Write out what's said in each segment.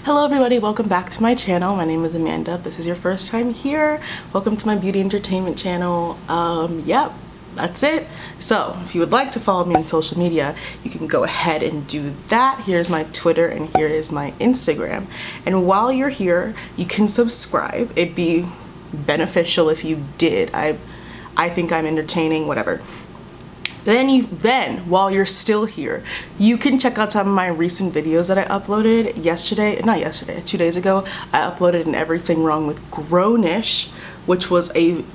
Hello everybody, welcome back to my channel. My name is Amanda. If this is your first time here, welcome to my beauty entertainment channel. Yep, that's it. So if you would like to follow me on social media, you can go ahead and do that. Here's my Twitter and here is my Instagram. And while you're here, you can subscribe. It'd be beneficial if you did. I think I'm entertaining, whatever. Then while you're still here, you can check out some of my recent videos that I uploaded two days ago. I uploaded an Everything Wrong with Grownish, which was an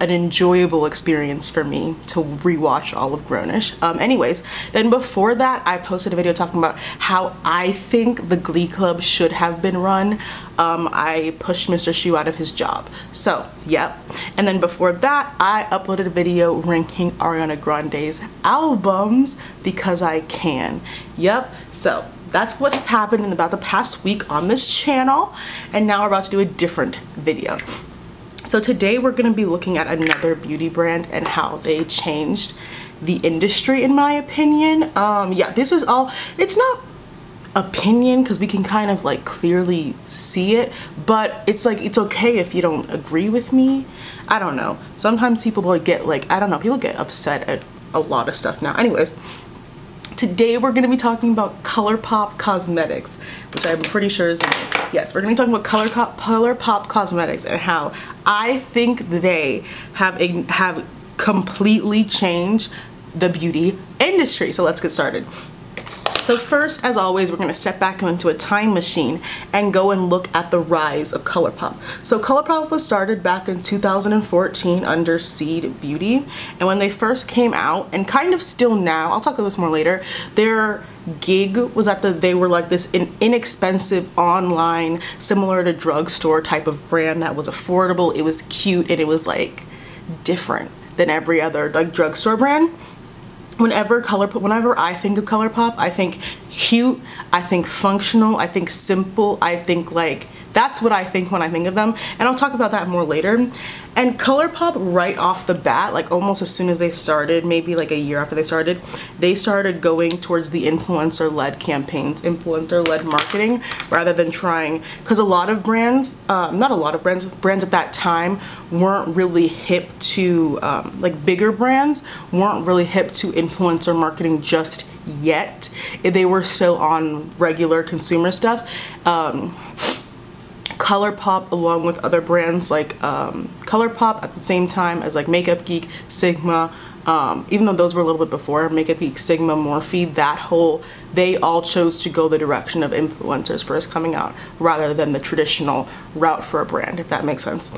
enjoyable experience for me to rewatch all of Grownish. Anyways, then before that, I posted a video talking about how I think the Glee Club should have been run. I pushed Mr. Shu out of his job. So, yep. And then before that, I uploaded a video ranking Ariana Grande's albums because I can. Yep. So, that's what has happened in about the past week on this channel. And now we're about to do a different video. So today we're going to be looking at another beauty brand and how they changed the industry, in my opinion. Yeah, this is all, it's not opinion because we can kind of like clearly see it, but it's like, it's okay if you don't agree with me. I don't know. Sometimes people like get like, I don't know, people get upset at a lot of stuff now. Anyways, today we're going to be talking about ColourPop Cosmetics, which I'm pretty sure is, yes, we're going to be talking about ColourPop Cosmetics and how I think they have completely changed the beauty industry. So let's get started. So first, as always, we're going to step back into a time machine and go and look at the rise of ColourPop. So ColourPop was started back in 2014 under Seed Beauty, and when they first came out, and kind of still now, I'll talk about this more later, their gig was that they were like this inexpensive online, similar to drugstore type of brand that was affordable, it was cute, and it was like different than every other like drugstore brand. Whenever I think of ColourPop, I think cute, I think functional, I think simple, I think like, that's what I think when I think of them, and I'll talk about that more later. And ColourPop right off the bat, like almost as soon as they started, maybe like a year after they started going towards the influencer-led campaigns, influencer-led marketing, rather than trying, because a lot of brands, not a lot of brands at that time weren't really hip to, like bigger brands weren't really hip to influencer marketing just yet. They were still on regular consumer stuff. ColourPop, along with other brands like ColourPop at the same time as like Makeup Geek, Sigma, even though those were a little bit before, Makeup Geek, Sigma, Morphe, they all chose to go the direction of influencers first coming out rather than the traditional route for a brand, if that makes sense.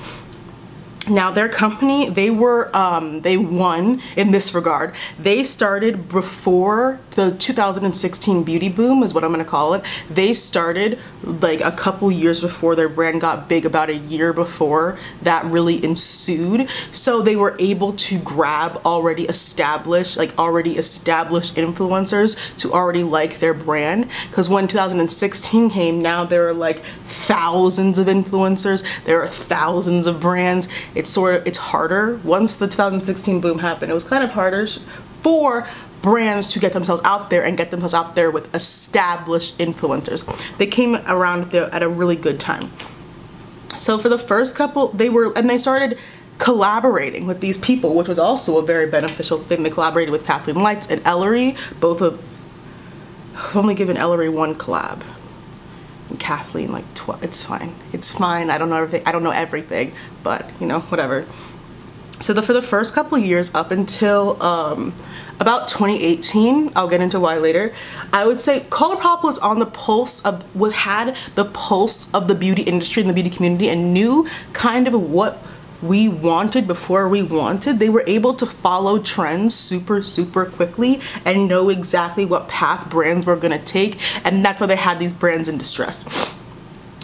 Now their company, they won in this regard. They started before the 2016 beauty boom is what I'm gonna call it. They started like a couple years before their brand got big, about a year before that really ensued. So they were able to grab already established influencers to already like their brand. Because when 2016 came, now there are like thousands of influencers, there are thousands of brands. It's harder. Once the 2016 boom happened, it was kind of harder for brands to get themselves out there and get themselves out there with established influencers. They came around at a really good time. So for the first couple, they started collaborating with these people, which was also a very beneficial thing. They collaborated with Kathleen Lights and Ellery. I've only given Ellery one collab. Kathleen like it's fine. I don't know everything, but you know, whatever. So for the first couple of years up until about 2018, I'll get into why later, I would say ColourPop was on the pulse of had the pulse of the beauty industry and the beauty community and knew kind of what we wanted before we wanted. They were able to follow trends super quickly and know exactly what path brands were gonna take, and that's why they had these brands in distress.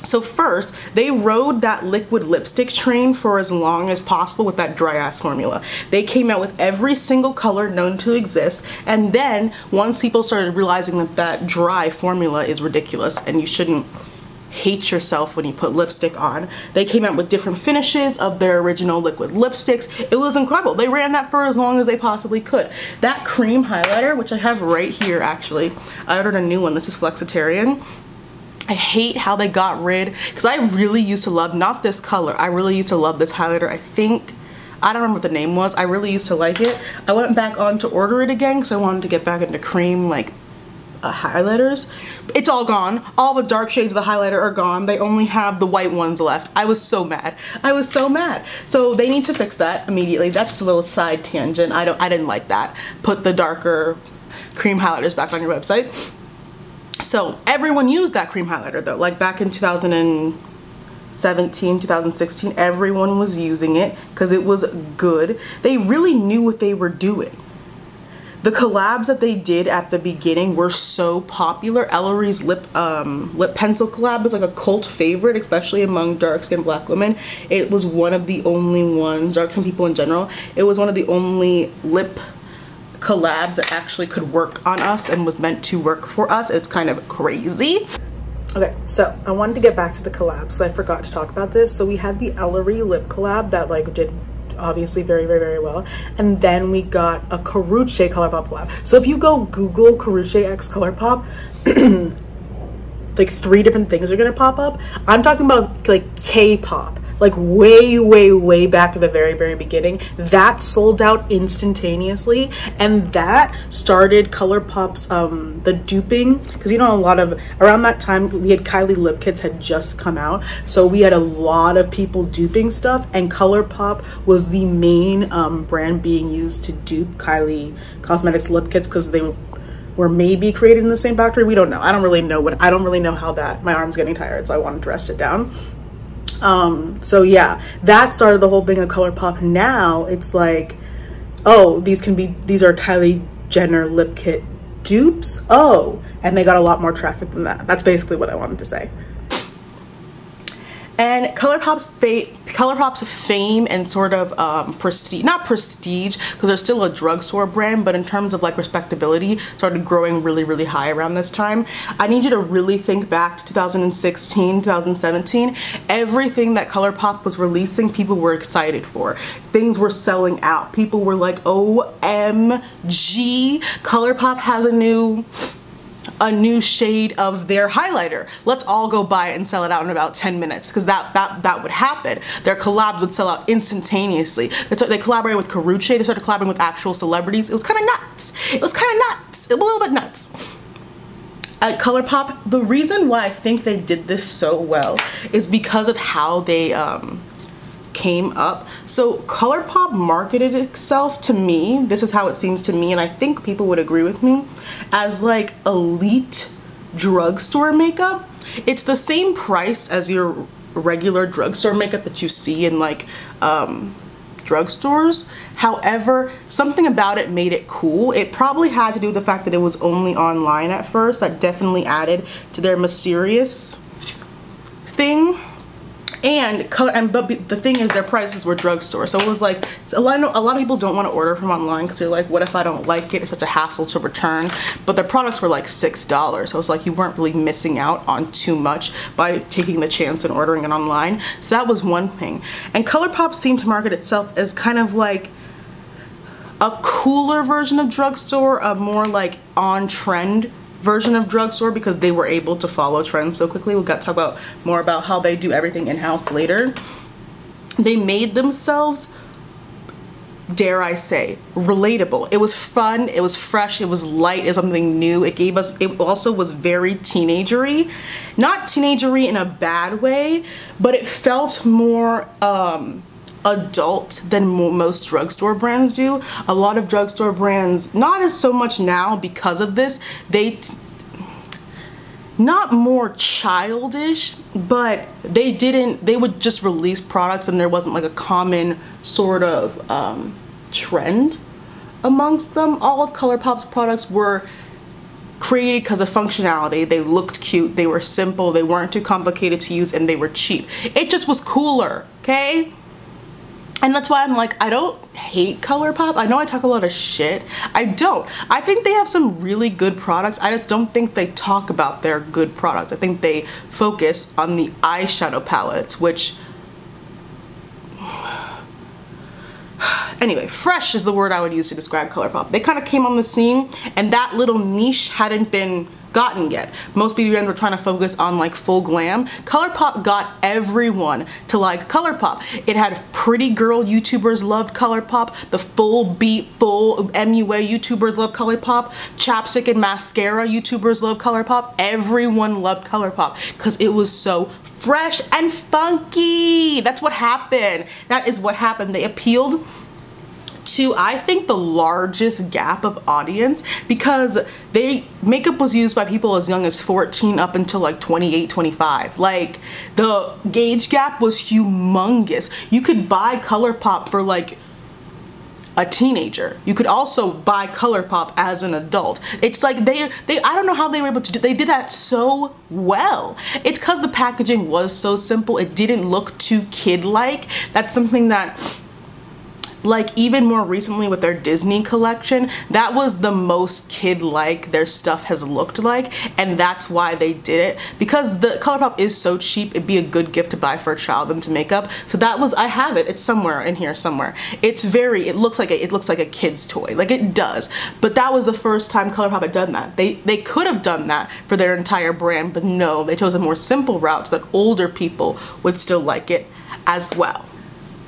So first, they rode that liquid lipstick train for as long as possible with that dry ass formula. They came out with every single color known to exist, and then once people started realizing that dry formula is ridiculous and you shouldn't hate yourself when you put lipstick on, they came out with different finishes of their original liquid lipsticks. It was incredible. They ran that for as long as they possibly could. That cream highlighter, which I have right here actually, I ordered a new one. This is Flexitarian. I hate how they got rid, because I really used to love, not this color, I really used to love this highlighter. I don't remember what the name was. I really used to like it. I went back on to order it again because I wanted to get back into cream like highlighters. It's all gone. All the dark shades of the highlighter are gone. They only have the white ones left. I was so mad. I was so mad. So they need to fix that immediately. That's just a little side tangent. I didn't like that. Put the darker cream highlighters back on your website. So everyone used that cream highlighter though, like back in 2017, 2016, everyone was using it because it was good. They really knew what they were doing. The collabs that they did at the beginning were so popular. Ellery's lip pencil collab is like a cult favorite, especially among dark-skinned black women. It was one of the only ones, dark-skinned people in general, it was one of the only lip collabs that actually could work on us and was meant to work for us. It's kind of crazy. Okay, so I wanted to get back to the collabs, so I forgot to talk about this. So we had the Ellery lip collab that like did obviously very, very, very well, and then we got a Caruche ColourPop collab. So if you go Google Caruche x ColourPop, like 3 different things are gonna pop up. I'm talking about like K-pop, like way back at the very beginning. That sold out instantaneously, and that started ColourPop's the duping, because you know, a lot of around that time we had Kylie lip kits had just come out, so we had a lot of people duping stuff, and ColourPop was the main brand being used to dupe Kylie Cosmetics lip kits, because they were maybe created in the same factory. We don't know. I don't really know how that, my arm's getting tired, so I wanted to rest it down. So yeah, that started the whole thing of ColourPop. Now it's like, oh, these are Kylie Jenner lip kit dupes. Oh, and they got a lot more traffic than that. That's basically what I wanted to say. And ColourPop's fame and sort of prestige, not prestige because they're still a drugstore brand, but in terms of like respectability, started growing really high around this time. I need you to really think back to 2016, 2017. Everything that ColourPop was releasing, people were excited for. Things were selling out. People were like, OMG, ColourPop has a new shade of their highlighter. Let's all go buy it and sell it out in about 10 minutes, because that would happen. Their collabs would sell out instantaneously. They collaborated with Caruche. They started collaborating with actual celebrities. It was kind of nuts. It was kind of nuts. It was a little bit nuts. At ColourPop, the reason why I think they did this so well is because of how they came up. So ColourPop marketed itself, to me, this is how it seems to me, and I think people would agree with me, as like elite drugstore makeup. It's the same price as your regular drugstore makeup that you see in like drugstores. However, something about it made it cool. It probably had to do with the fact that it was only online at first. That definitely added to their mysterious thing. But the thing is, their prices were drugstore, so it was like a lot of people don't want to order from online because they're like, what if I don't like it? It's such a hassle to return. But their products were like $6, so it's like you weren't really missing out on too much by taking the chance and ordering it online. So that was one thing. And ColourPop seemed to market itself as kind of like a cooler version of drugstore, a more like on-trend version of drugstore, because they were able to follow trends so quickly. We've got to talk more about how they do everything in-house later. They made themselves, dare I say, relatable. It was fun, it was fresh, it was light, it was something new. It also was very teenagery. Not teenagery in a bad way, but it felt more adult than most drugstore brands do. A lot of drugstore brands, not as so much now because of this, not more childish, but they would just release products and there wasn't like a common sort of trend amongst them. All of ColourPop's products were created because of functionality. They looked cute, they were simple, they weren't too complicated to use, and they were cheap. It just was cooler, okay? And that's why I'm like, I don't hate ColourPop. I know I talk a lot of shit. I don't. I think they have some really good products. I just don't think they talk about their good products. I think they focus on the eyeshadow palettes, which... Anyway, fresh is the word I would use to describe ColourPop. They kind of came on the scene, and that little niche hadn't been gotten yet. Most beauty brands were trying to focus on like full glam. ColourPop got everyone to like ColourPop. It had pretty girl YouTubers loved ColourPop. The full beat, full MUA YouTubers loved ColourPop. Chapstick and mascara YouTubers loved ColourPop. Everyone loved ColourPop because it was so fresh and funky. That's what happened. That is what happened. They appealed to, I think, the largest gap of audience because makeup was used by people as young as 14 up until like 28, 25. Like the age gap was humongous. You could buy ColourPop for like a teenager. You could also buy ColourPop as an adult. It's like they I don't know how they were able to do, they did that so well. It's because the packaging was so simple. It didn't look too kid-like. That's something that, like, even more recently with their Disney collection, that was the most kid-like their stuff has looked like, and that's why they did it. Because the ColourPop is so cheap, it'd be a good gift to buy for a child and to makeup. So that was, I have it. It's somewhere in here somewhere. It's very, it looks like a kid's toy. Like, it does. But that was the first time ColourPop had done that. They could have done that for their entire brand, but no, they chose a more simple route so that older people would still like it as well.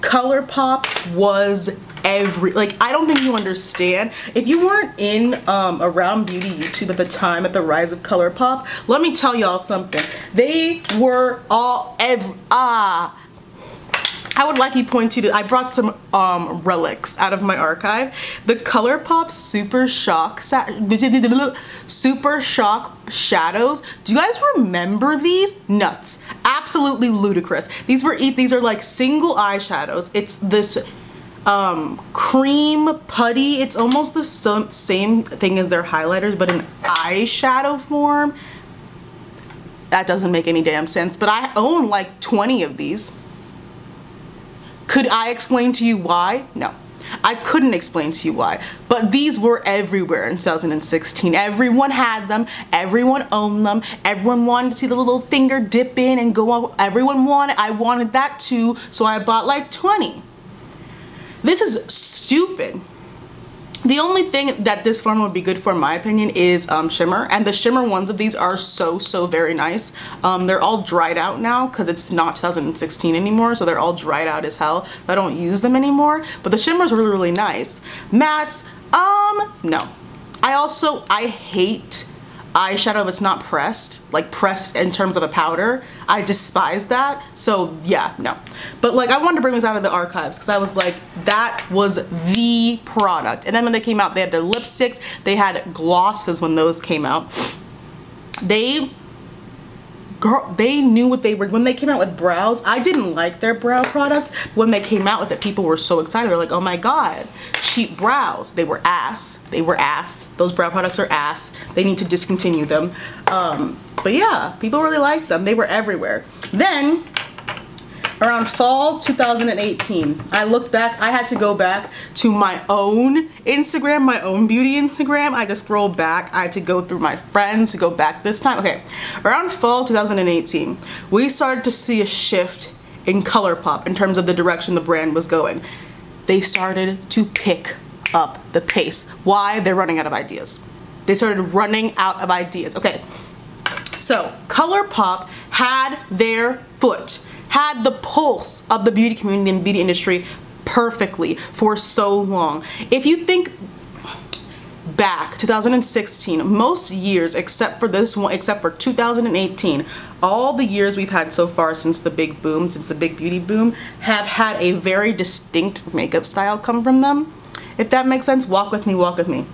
ColourPop was like, I don't think you understand. If you weren't in around beauty YouTube at the time, at the rise of ColourPop, let me tell y'all something. They were all I would like you point to, I brought some relics out of my archive. The ColourPop Super Shock shadows. Do you guys remember these? Nuts. Absolutely ludicrous. These are like single eyeshadows. It's this cream putty. It's almost the same thing as their highlighters, but in eyeshadow form. That doesn't make any damn sense, but I own like 20 of these. Could I explain to you why? No. I couldn't explain to you why, but these were everywhere in 2016. Everyone had them, everyone owned them, everyone wanted to see the little finger dip in and go on. I wanted that too, so I bought like 20. This is stupid. The only thing that this formula would be good for, in my opinion, is shimmer, and the shimmer ones of these are so very nice. They're all dried out now because it's not 2016 anymore, so they're all dried out as hell. I don't use them anymore, but the shimmers are really nice. Mattes, no. I hate eyeshadow if it's not pressed, like pressed in terms of a powder. I despise that, so yeah, no. But like, I wanted to bring this out of the archives because I was like, that was the product. And then when they came out, they had their lipsticks, they had glosses when those came out. They knew what they were. When they came out with brows, I didn't like their brow products. When they came out with it, people were so excited. They're like, oh my god, cheap brows. They were ass. They were ass. Those brow products are ass. They need to discontinue them. But yeah, people really liked them. They were everywhere. Then, around fall 2018, I looked back. I had to go back to my own Instagram, my own beauty Instagram. I just scrolled back. I had to go through my friends to go back this time. Okay, around fall 2018, we started to see a shift in ColourPop in terms of the direction the brand was going. They started to pick up the pace. Why? They're running out of ideas. They started running out of ideas. Okay, so ColourPop had their foot, had the pulse of the beauty community and beauty industry perfectly for so long. If you think back, 2016, most years except for this one, except for 2018, all the years we've had so far since the big boom, since the big beauty boom, have had a very distinct makeup style come from them. If that makes sense, walk with me, walk with me.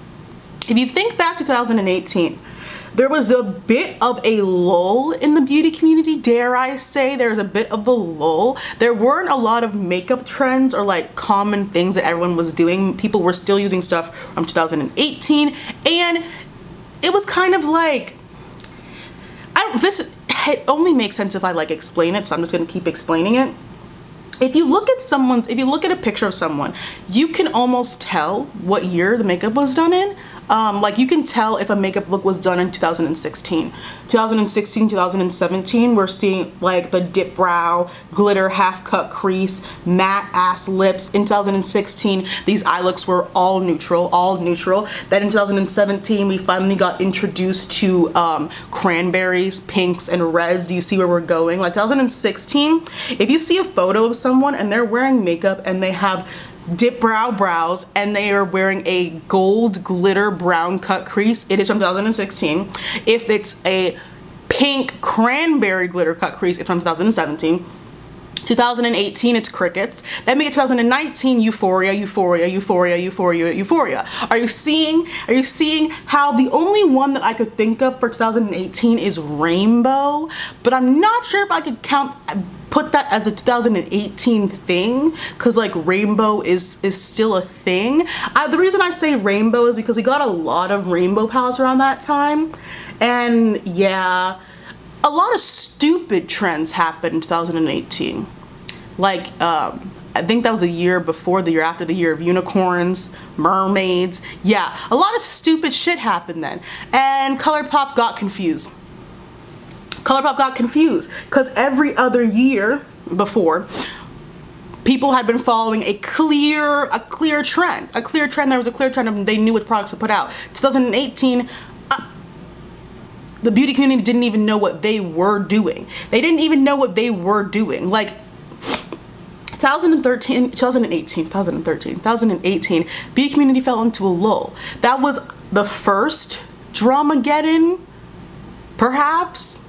If you think back to 2018, there was a bit of a lull in the beauty community, dare I say. There's a bit of a lull. There weren't a lot of makeup trends or like common things that everyone was doing. People were still using stuff from 2018, and it was kind of like, it only makes sense if I like explain it, so I'm just gonna keep explaining it. If you look at a picture of someone, you can almost tell what year the makeup was done in. Like you can tell if a makeup look was done in 2016. 2016, 2017, we're seeing like the dip brow, glitter half cut crease, matte ass lips. In 2016, these eye looks were all neutral, Then in 2017, we finally got introduced to cranberries, pinks, and reds. Do you see where we're going? Like 2016, if you see a photo of someone and they're wearing makeup and they have dip brows and they are wearing a gold glitter brown cut crease, it is from 2016. If it's a pink cranberry glitter cut crease, it's from 2017. 2018, it's crickets. Then we get 2019, euphoria. Are you seeing how the only one that I could think of for 2018 is rainbow? But I'm not sure if I could put that as a 2018 thing, because like rainbow is still a thing. The reason I say rainbow is because we got a lot of rainbow palettes around that time, and yeah, a lot of stupid trends happened in 2018. Like I think that was a year before the year after, the year of unicorns, mermaids. Yeah, a lot of stupid shit happened then, and ColourPop got confused. ColourPop got confused because every other year before, people had been following a clear trend. There was a clear trend, and they knew what products to put out. 2018, the beauty community didn't even know what they were doing. They didn't even know what they were doing. Like 2018, beauty community fell into a lull. That was the first Dramageddon, perhaps.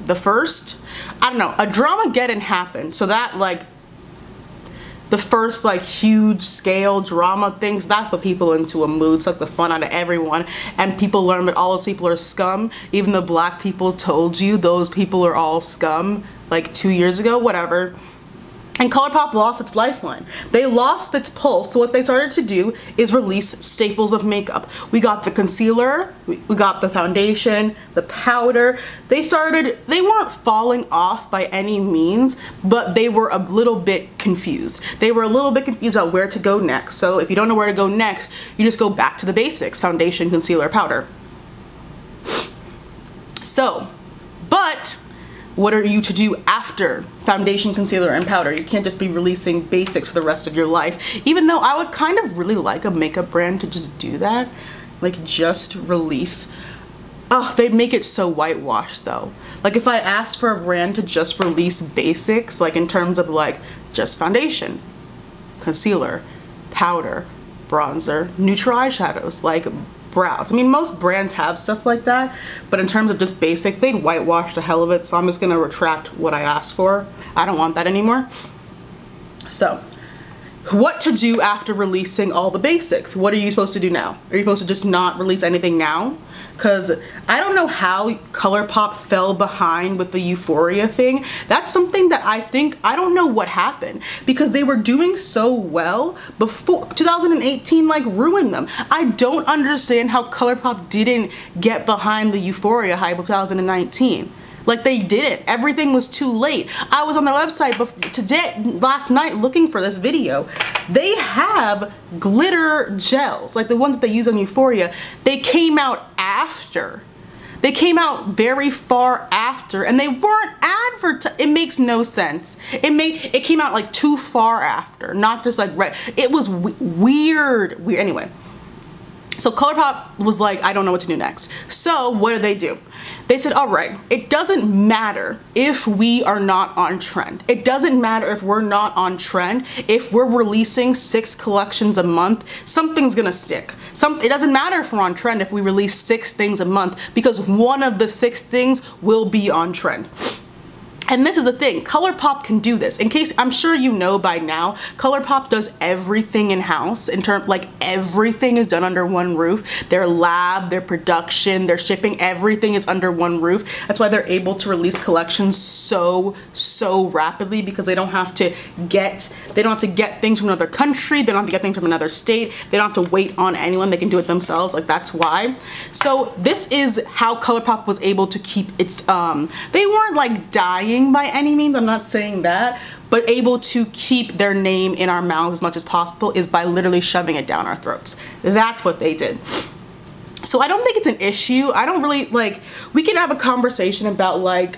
The first, I don't know, a Dramageddon happened. So that like the first like huge scale drama things that put people into a mood, sucked the fun out of everyone, and people learned that all those people are scum. Even though black people told you those people are all scum like 2 years ago, whatever. And ColourPop lost its lifeline. They lost its pulse, so what they started to do is release staples of makeup. We got the concealer, we got the foundation, the powder. They weren't falling off by any means, but they were a little bit confused. They were a little bit confused about where to go next. So if you don't know where to go next, you just go back to the basics: foundation, concealer, powder. So, but what are you to do after foundation, concealer, and powder? You can't just be releasing basics for the rest of your life. Even though I would kind of really like a makeup brand to just do that. Like just release. Oh, they'd make it so whitewashed though. Like if I asked for a brand to just release basics, like in terms of like just foundation, concealer, powder, bronzer, neutral eyeshadows, like brows. I mean, most brands have stuff like that, but in terms of just basics, they'd whitewash the hell of it, so I'm just gonna retract what I asked for. I don't want that anymore. So, what to do after releasing all the basics? What are you supposed to do now? Are you supposed to just not release anything now? Because I don't know how ColourPop fell behind with the euphoria thing. That's something that I don't know what happened, because they were doing so well before 2018 like ruined them. I don't understand how ColourPop didn't get behind the euphoria hype of 2019. Like they didn't. Everything was too late. I was on their website last night looking for this video. They have glitter gels, like the ones that they use on Euphoria. They came out after. They came out very far after, and they weren't advertised. It makes no sense. It came out like too far after, not just like right. It was weird. Anyway. So ColourPop was like, I don't know what to do next. So what do? They said, all right, it doesn't matter if we are not on trend. It doesn't matter if we're not on trend. If we're releasing 6 collections a month, something's gonna stick. It doesn't matter if we're on trend if we release 6 things a month, because one of the 6 things will be on trend. And this is the thing, ColourPop can do this. In case, I'm sure you know by now, ColourPop does everything in-house, like everything is done under one roof. Their lab, their production, their shipping, everything is under one roof. That's why they're able to release collections so rapidly, because they don't have to get things from another country, they don't have to get things from another state, they don't have to wait on anyone, they can do it themselves, like that's why. So this is how ColourPop was able to keep its, they weren't like dying by any means, I'm not saying that, but able to keep their name in our mouths as much as possible is by literally shoving it down our throats. That's what they did. So I don't think it's an issue. I don't really, like, we can have a conversation about like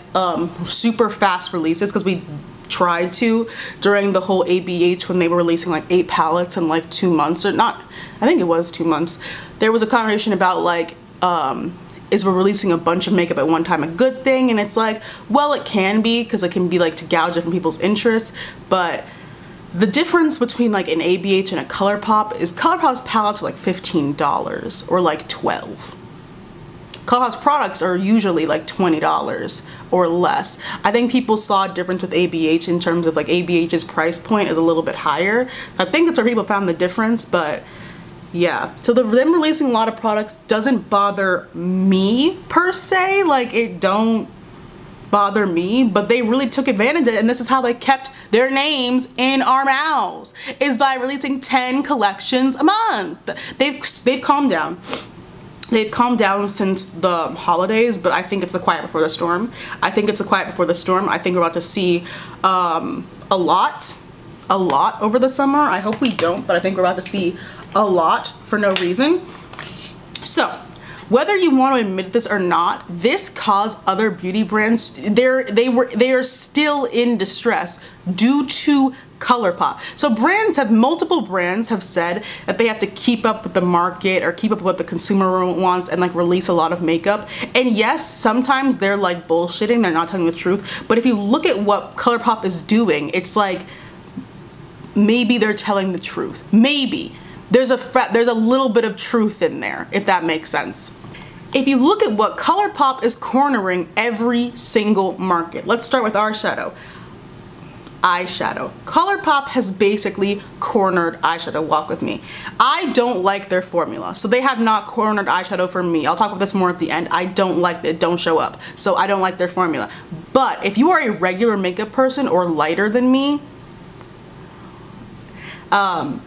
super fast releases, because we tried to during the whole ABH when they were releasing like 8 palettes in like 2 months, or not, I think it was 2 months. There was a conversation about like, is we're releasing a bunch of makeup at one time a good thing? And it's like, well, it can be, because it can be like to gouge different people's interests, but the difference between like an ABH and a ColourPop is ColourPop's palettes are like $15 or like $12. ColourPop's products are usually like $20 or less. I think people saw a difference with ABH in terms of like ABH's price point is a little bit higher. I think that's where people found the difference, but yeah. So them releasing a lot of products doesn't bother me per se, like it don't bother me, but they really took advantage of it, and this is how they kept their names in our mouths, is by releasing 10 collections a month. They've calmed down. They've calmed down since the holidays, but I think it's the quiet before the storm. I think it's the quiet before the storm. I think we're about to see a lot over the summer. I hope we don't, but I think we're about to see a lot for no reason. So whether you want to admit this or not, this caused other beauty brands, they are still in distress due to ColourPop. So multiple brands have said that they have to keep up with the market or keep up with what the consumer wants and like release a lot of makeup. And yes, sometimes they're like bullshitting, they're not telling the truth. But if you look at what ColourPop is doing, it's like maybe they're telling the truth. Maybe. There's a little bit of truth in there, if that makes sense. If you look at what ColourPop is cornering every single market. Let's start with our eyeshadow. ColourPop has basically cornered eyeshadow. Walk with me. I don't like their formula, so they have not cornered eyeshadow for me. I'll talk about this more at the end. I don't like it. Don't show up. So I don't like their formula. But if you are a regular makeup person or lighter than me,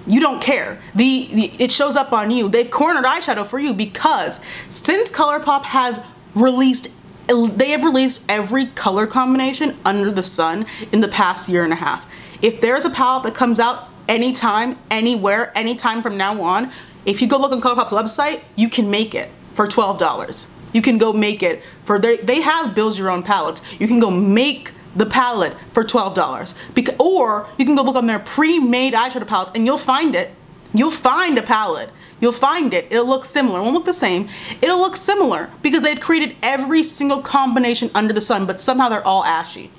you don't care. It shows up on you. They've cornered eyeshadow for you because since ColourPop has released, they have released every color combination under the sun in the past 1.5 years. If there's a palette that comes out anytime, anywhere, anytime from now on, if you go look on ColourPop's website, you can make it for $12. You can go make it for, they have build your own palettes. You can go make the palette for $12. Or you can go look on their pre-made eyeshadow palettes and you'll find it. You'll find a palette. You'll find it. It'll look similar. It won't look the same. It'll look similar because they've created every single combination under the sun, but somehow they're all ashy.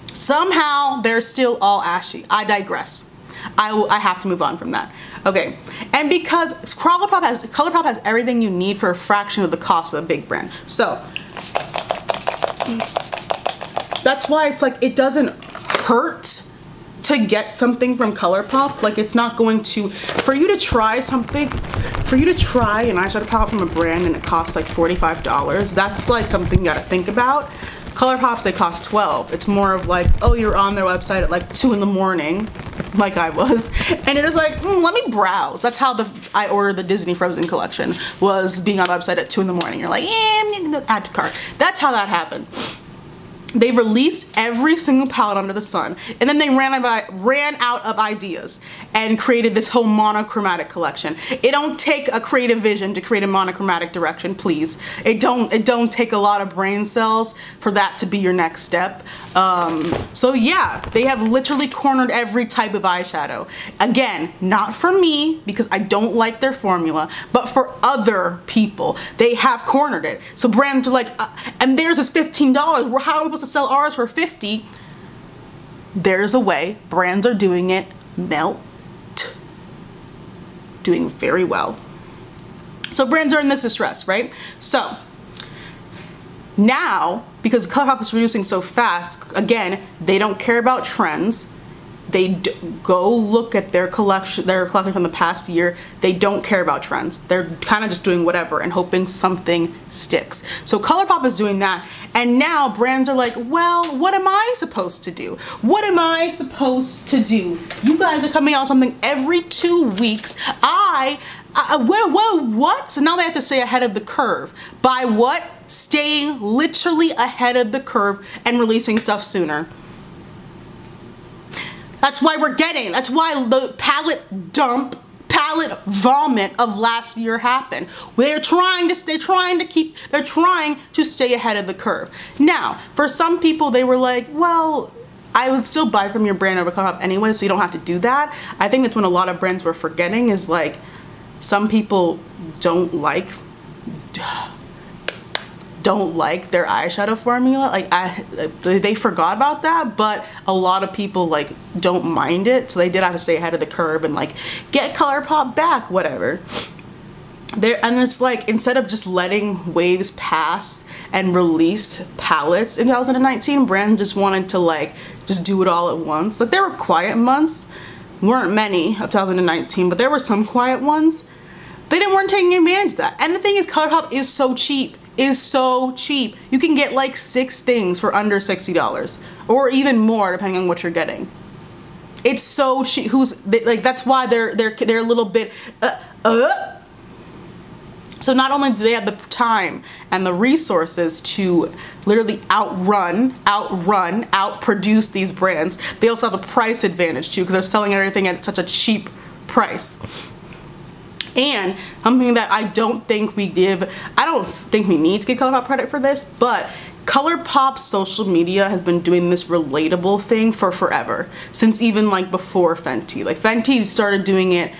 Somehow they're still all ashy. I digress. I have to move on from that. Okay, and because ColourPop has everything you need for a fraction of the cost of a big brand. So that's why it's like it doesn't hurt to get something from ColourPop. Like it's not going to, for you to try something, for you to try an eyeshadow palette from a brand and it costs like $45, that's like something you gotta think about. ColourPops, they cost $12. It's more of like, oh, you're on their website at like 2 in the morning, like I was, and it is like, let me browse. That's how I ordered the Disney Frozen collection, was being on the website at 2 in the morning. You're like, yeah, add to cart. That's how that happened. They released every single palette under the sun, and then they ran out of ideas and created this whole monochromatic collection. It don't take a creative vision to create a monochromatic direction, please. It don't take a lot of brain cells for that to be your next step. So yeah, they have literally cornered every type of eyeshadow. Again, not for me because I don't like their formula, but for other people, they have cornered it. So brands are like, and theirs is $15. Well, how are we supposed to sell ours for $50? There's a way. Brands are doing it. Melt. Doing very well. So brands are in this distress, right? So now, because ColourPop is reducing so fast, again, they don't care about trends. They go look at their collection from the past year. They don't care about trends. They're kind of just doing whatever and hoping something sticks. So ColourPop is doing that, and now brands are like, well, what am I supposed to do? What am I supposed to do? You guys are coming out with something every 2 weeks. What? So now they have to stay ahead of the curve. By what? Staying literally ahead of the curve and releasing stuff sooner. That's why that's why the palette palette vomit of last year happen. They're trying to stay ahead of the curve. Now, for some people, they were like, well, I would still buy from your brand over ColourPop anyway, so you don't have to do that. I think that's when a lot of brands were forgetting is like, some people don't like their eyeshadow formula. Like they forgot about that, but a lot of people like don't mind it, so they did have to stay ahead of the curve and like get ColourPop back, whatever. And it's like, instead of just letting waves pass and release palettes in 2019, brands just wanted to like just do it all at once. Like there were quiet months, weren't many of 2019, but there were some quiet ones. They weren't taking advantage of that. And the thing is, ColourPop is so cheap. You can get like 6 things for under $60 or even more depending on what you're getting. It's so cheap. That's why they're a little bit So not only do they have the time and the resources to literally outproduce these brands, they also have a price advantage too, because they're selling everything at such a cheap price. And something that I don't think we need to give ColourPop credit for this, but ColourPop's social media has been doing this relatable thing for forever, since even like before Fenty. Like Fenty started doing it,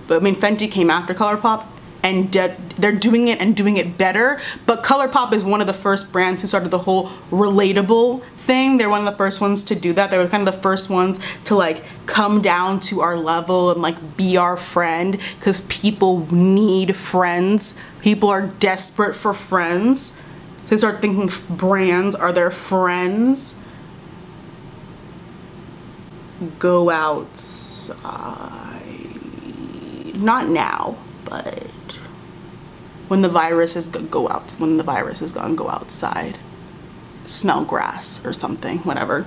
but I mean Fenty came after ColourPop, and they're doing it and doing it better. But ColourPop is one of the first brands who started the whole relatable thing. They're one of the first ones to do that. They were kind of the first ones to like come down to our level and like be our friend, because people need friends. People are desperate for friends. So they start thinking brands are their friends. Go outside. Not now, but when the virus is gone, go outside, smell grass or something, whatever.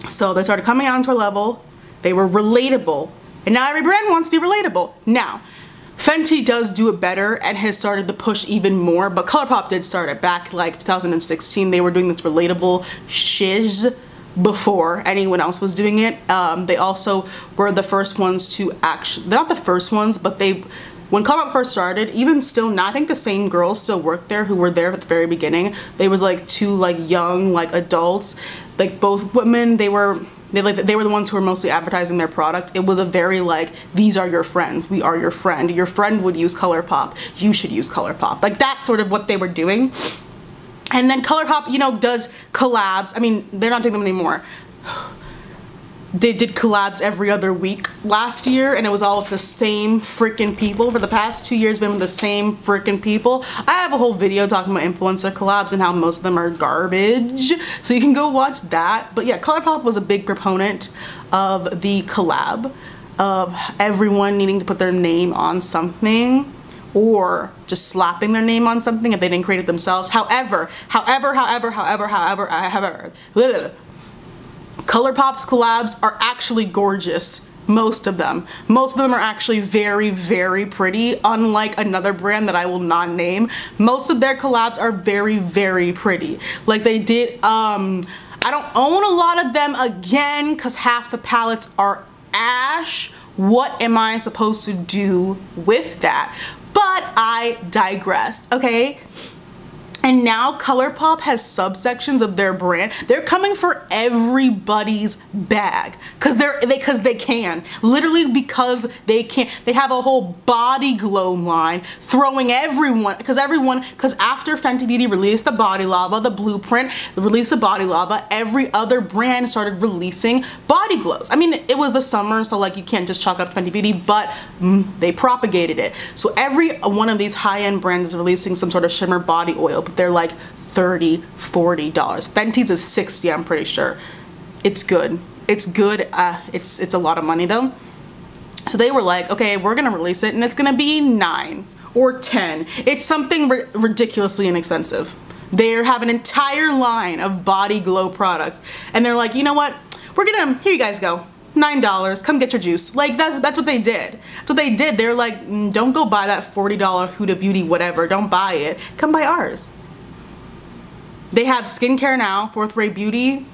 So they started coming down to our level. They were relatable, and now every brand wants to be relatable. Now Fenty does do it better and has started to push even more, but ColourPop did start it back like 2016. They were doing this relatable shiz before anyone else was doing it. They also were the first ones to actually, they're not the first ones, but when ColourPop first started, even still now, I think the same girls still work there who were there at the very beginning. They was like 2 like young like adults, like both women. They were the ones who were mostly advertising their product. It was a very like, these are your friends, we are your friend. Your friend would use ColourPop, you should use ColourPop. Like that's sort of what they were doing. And then ColourPop, you know, does collabs. I mean, they're not doing them anymore. They did collabs every other week last year, and it was all with the same freaking people. For the past 2 years, been with the same freaking people. I have a whole video talking about influencer collabs and how most of them are garbage, so you can go watch that. But yeah, ColourPop was a big proponent of the collab, of everyone needing to put their name on something, or just slapping their name on something if they didn't create it themselves. However, ColourPop's collabs are actually gorgeous. Most of them are actually very, very pretty, unlike another brand that I will not name. Most of their collabs are very, very pretty. Like they did, I don't own a lot of them again because half the palettes are ash. What am I supposed to do with that? But I digress, okay? And now ColourPop has subsections of their brand. They're coming for everybody's bag because they can. Literally because they can. They have a whole body glow line throwing everyone, because after Fenty Beauty released the Body Lava, the Blueprint released the Body Lava, every other brand started releasing body glows. I mean, it was the summer, so like you can't just chalk it up to Fenty Beauty, but they propagated it. So every one of these high-end brands is releasing some sort of shimmer body oil, but they're like $30, $40. Fenty's is $60, I'm pretty sure. It's good. It's good. It's a lot of money though. So they were like, okay, we're gonna release it and it's gonna be $9 or $10. It's something ridiculously inexpensive. They have an entire line of body glow products, and they're like, you know what? Here you guys go. $9, come get your juice. Like that's what they did. That's what they did. They're like, don't go buy that $40 Huda Beauty whatever. Don't buy it. Come buy ours. They have skincare now, Fourth Ray Beauty.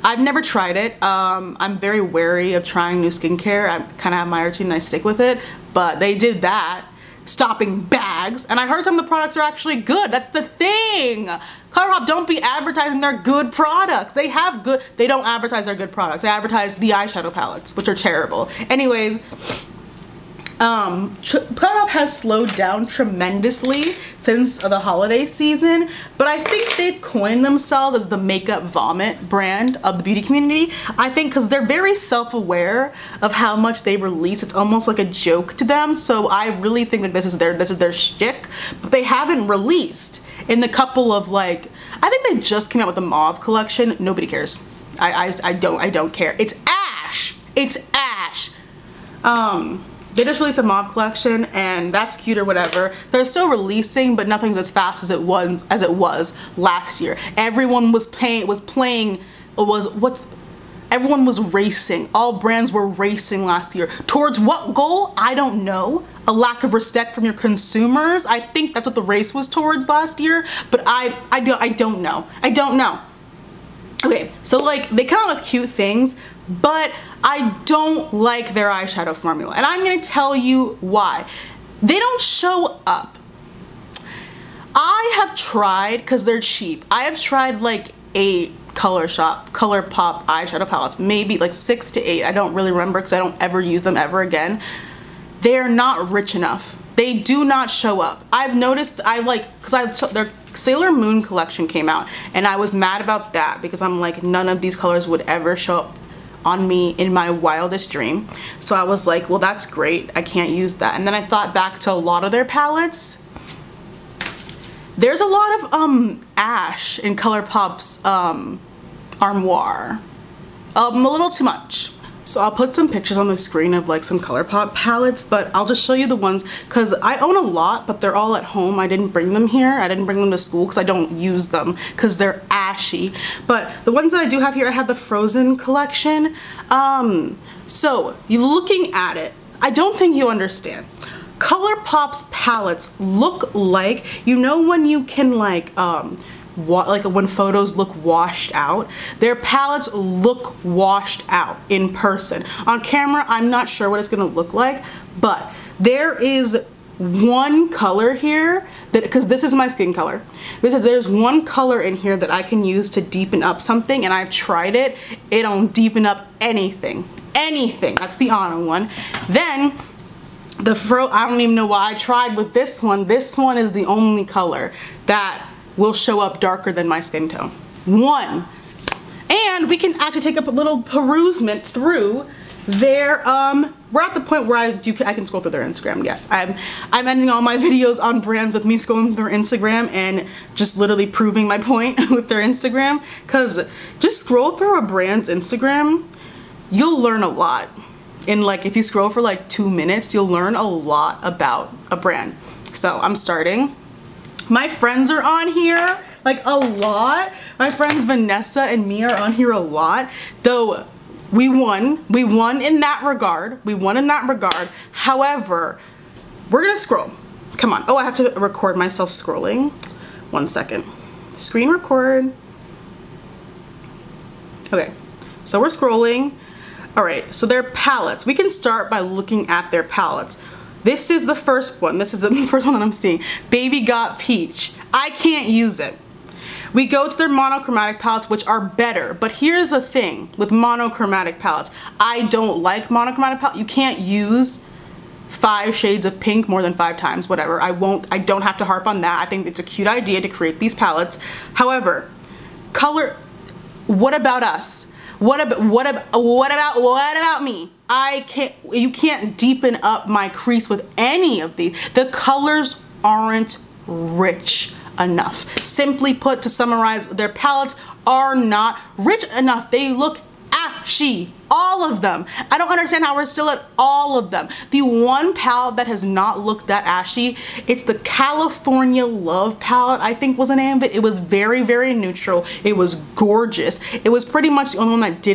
I've never tried it. I'm very wary of trying new skincare. I kind of have my routine and I stick with it, but they did that, stopping bags, and I heard some of the products are actually good. That's the thing. ColourPop don't be advertising their good products. They don't advertise their good products. They advertise the eyeshadow palettes, which are terrible. Anyways, ColourPop has slowed down tremendously since the holiday season, but I think they've coined themselves as the makeup vomit brand of the beauty community. I think because they're very self-aware of how much they release. It's almost like a joke to them. So I really think that this is their shtick, but they haven't released in the couple of, like, I think they just came out with the mauve collection. Nobody cares. I don't care. It's ash. It's ash. They just released a mauve collection, and that's cute or whatever. They're still releasing, but nothing's as fast as it was last year. Everyone was everyone was racing. All brands were racing last year. Towards what goal? I don't know. A lack of respect from your consumers. I think that's what the race was towards last year, but I don't know. I don't know. Okay, so like they come out with cute things, but I don't like their eyeshadow formula, and I'm gonna tell you why. They don't show up. I have tried, because they're cheap, I have tried like 8 ColourPop eyeshadow palettes, maybe like 6 to 8. I don't really remember because I don't ever use them ever again. They're not rich enough. They do not show up. I've noticed, their Sailor Moon collection came out, and I was mad about that because I'm like, none of these colors would ever show up on me in my wildest dream. So I was like, well, that's great. I can't use that. And then I thought back to a lot of their palettes. There's a lot of ash in ColourPop's armoire. A little too much. So I'll put some pictures on the screen of like some ColourPop palettes, but I'll just show you the ones because I own a lot, but they're all at home. I didn't bring them here. I didn't bring them to school because I don't use them because they're ashy. But the ones that I do have here, I have the Frozen collection. So you looking at it, I don't think you understand. ColourPop's palettes look like, you know when you can like when photos look washed out, their palettes look washed out in person. On camera, I'm not sure what it's gonna look like, but there is one color here that, because this is my skin color, there's one color in here that I can use to deepen up something, and I've tried it. It don't deepen up anything. That's the Anna one. Then I don't even know why I tried with this one. This one is the only color that will show up darker than my skin tone. One. And we can actually take up a little perusement through their, we're at the point where I can scroll through their Instagram. Yes, I'm ending all my videos on brands with me scrolling through their Instagram and just literally proving my point with their Instagram. Cause just scroll through a brand's Instagram, you'll learn a lot. In like, if you scroll for like 2 minutes, you'll learn a lot about a brand. So I'm starting. My friends are on here, like a lot. My friends Vanessa and me are on here a lot. Though we won in that regard. However, we're gonna scroll. Come on. Oh, I have to record myself scrolling. 1 second. Screen record. Okay, so we're scrolling. All right, so their palettes. We can start by looking at their palettes. This is the first one. This is the first one that I'm seeing. Baby Got Peach. I can't use it. We go to their monochromatic palettes, which are better. But here's the thing with monochromatic palettes. I don't like monochromatic palettes. You can't use 5 shades of pink more than 5 times, whatever. I don't have to harp on that. I think it's a cute idea to create these palettes. However, what about us? What about me? You can't deepen up my crease with any of these. The colors aren't rich enough. Simply put, to summarize, their palettes are not rich enough. They look ashy. All of them. I don't understand how we're still at all of them. The one palette that has not looked that ashy, it's the California Love palette, I think was the name of it. It was very, very neutral. It was gorgeous. It was pretty much the only one that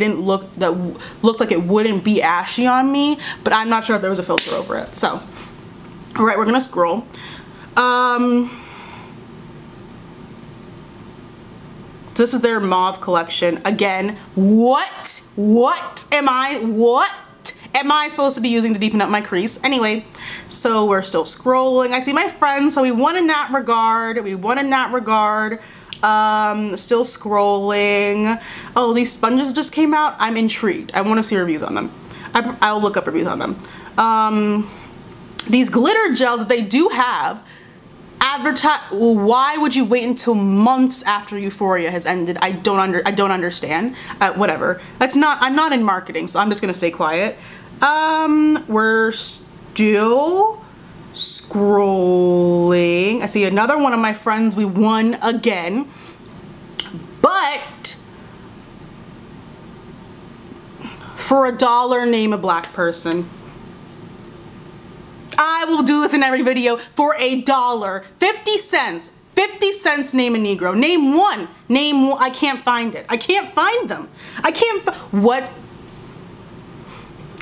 looked like it wouldn't be ashy on me, but I'm not sure if there was a filter over it. So, all right, we're gonna scroll. So this is their mauve collection. Again, what am I supposed to be using to deepen up my crease? Anyway, so we're still scrolling. I see my friends, so we won in that regard. Still scrolling. Oh, these sponges just came out. I'm intrigued. I want to see reviews on them. I'll look up reviews on them. These glitter gels that they do have, advertise. Why would you wait until months after Euphoria has ended? I don't understand. Whatever. I'm not in marketing, so I'm just gonna stay quiet. We're still scrolling. I see another one of my friends. We won again, but for $1, name a black person. I will do this in every video for $1. 50 cents. 50 cents, name a Negro. Name one. Name one. I can't find it. I can't find them. What?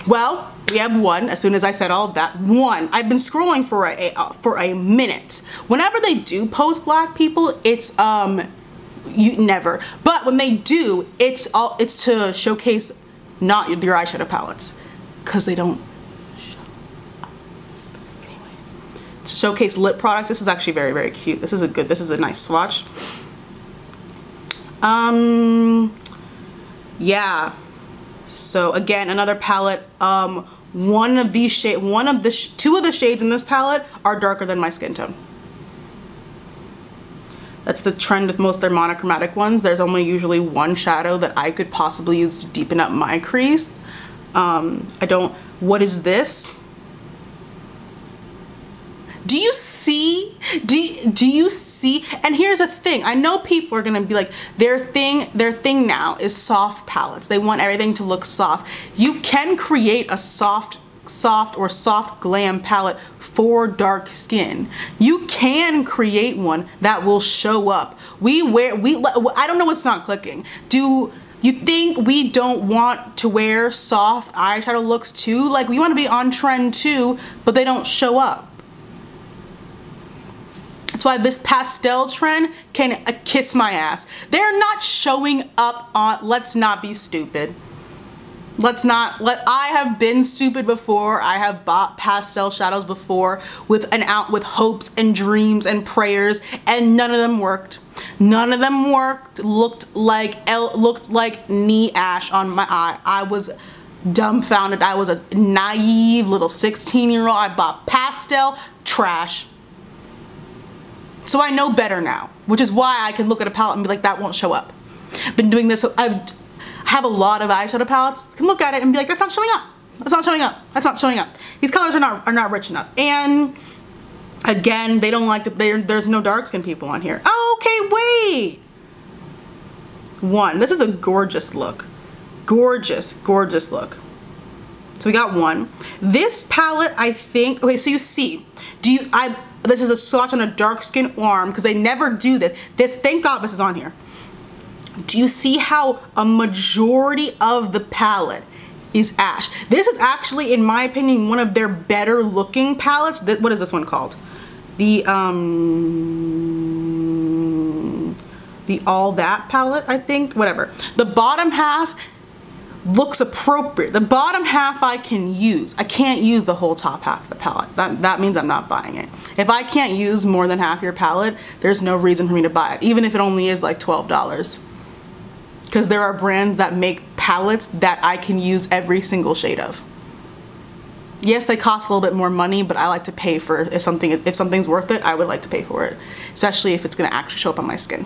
Well, we have one. As soon as I said all of that, one. I've been scrolling for a minute. Whenever they do post black people, it's never. But when they do, it's to showcase not your eyeshadow palettes, because they don't show up. Anyway, to showcase lip products. This is actually very, very cute. This is a nice swatch. Yeah. So again, another palette. One of these shades, two of the shades in this palette are darker than my skin tone. That's the trend with most of their monochromatic ones. There's only usually one shadow that I could possibly use to deepen up my crease. What is this? Do you see? Do you see? And here's the thing. I know people are gonna be like, their thing now is soft palettes. They want everything to look soft. You can create a soft or soft glam palette for dark skin. You can create one that will show up. I don't know what's not clicking. Do you think we don't want to wear soft eyeshadow looks too? Like, we want to be on trend too, but they don't show up. That's why this pastel trend can kiss my ass. They're not showing up on, let's not be stupid. I have been stupid before. I have bought pastel shadows before with hopes and dreams and prayers, and none of them worked. None of them worked. Looked like knee ash on my eye. I was dumbfounded. I was a naive little 16-year-old. I bought pastel trash. So I know better now, which is why I can look at a palette and be like, that won't show up. Been doing this. I have a lot of eyeshadow palettes. Can look at it and be like, that's not showing up. That's not showing up. That's not showing up. These colors are not rich enough. And again, they don't like to. There's no dark skin people on here. Oh, okay, wait. One. This is a gorgeous look. Gorgeous, gorgeous look. So we got one. This palette, I think. Okay, so you see. This is a swatch on a dark skin arm, because they never do this. Thank God this is on here. Do you see how a majority of the palette is ash? This is actually, in my opinion, one of their better looking palettes. What is this one called? The All That palette, I think. Whatever. The bottom half looks appropriate. The bottom half I can use. I can't use the whole top half of the palette. That means I'm not buying it. If I can't use more than half your palette, there's no reason for me to buy it, even if it only is like $12. Because there are brands that make palettes that I can use every single shade of. Yes, they cost a little bit more money, but I like to pay for it. If something's worth it, I would like to pay for it, especially if it's gonna actually show up on my skin.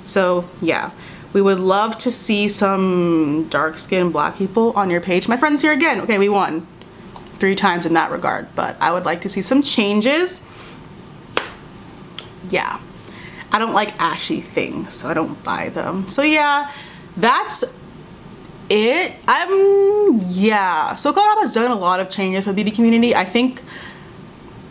So yeah. We would love to see some dark skinned black people on your page. My friend's here again. Okay, we won 3 times in that regard, but I would like to see some changes. Yeah, I don't like ashy things, so I don't buy them. So yeah, that's it. Yeah, so colourpop has done a lot of changes for the beauty community. I think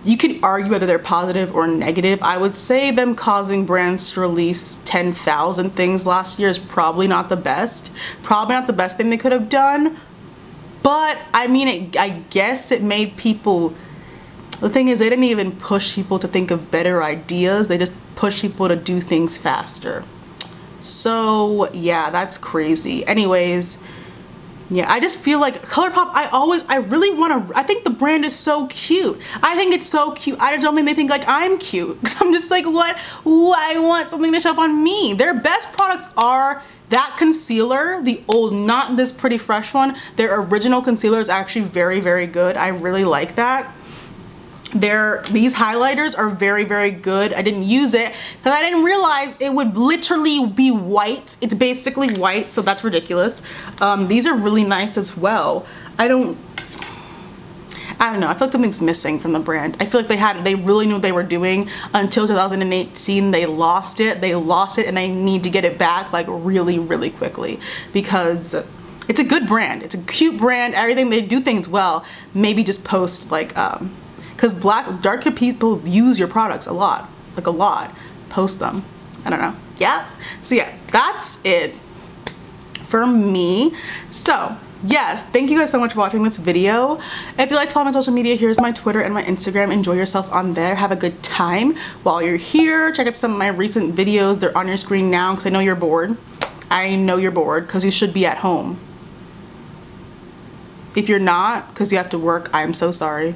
you could argue whether they're positive or negative. I would say them causing brands to release 10,000 things last year is probably not the best. Probably not the best thing they could have done. But, I mean, I guess it made people... The thing is, they didn't even push people to think of better ideas. They just push people to do things faster. So yeah, that's crazy. Anyways, yeah, I just feel like ColourPop, I really want to, I think the brand is so cute. I think it's so cute. I don't think they think like I'm cute. Because I'm just like, what? Ooh, I want something to show up on me. Their best products are that concealer, the old, not this Pretty Fresh one. Their original concealer is actually very, very good. I really like that. These highlighters are very, very good. I didn't use it because I didn't realize it would literally be white. It's basically white, so that's ridiculous. These are really nice as well. I don't know, I feel like something's missing from the brand. I feel like they really knew what they were doing until 2018. They lost it and they need to get it back like really, really quickly because it's a good brand. It's a cute brand. Everything, they do things well. Maybe just post like, because darker people use your products a lot, like a lot. Post them. I don't know. Yeah. So yeah, that's it for me. So yes, thank you guys so much for watching this video. If you like to follow my social media, here's my Twitter and my Instagram. Enjoy yourself on there. Have a good time while you're here. Check out some of my recent videos. They're on your screen now because I know you're bored. I know you're bored because you should be at home. If you're not, because you have to work, I'm so sorry.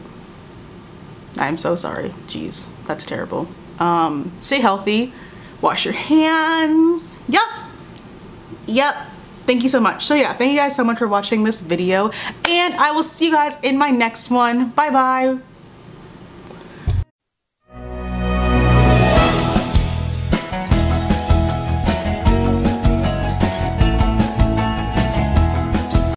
I'm so sorry. Jeez, that's terrible. Stay healthy. Wash your hands. Yep. Thank you so much. So yeah, thank you guys so much for watching this video, and I will see you guys in my next one. Bye bye.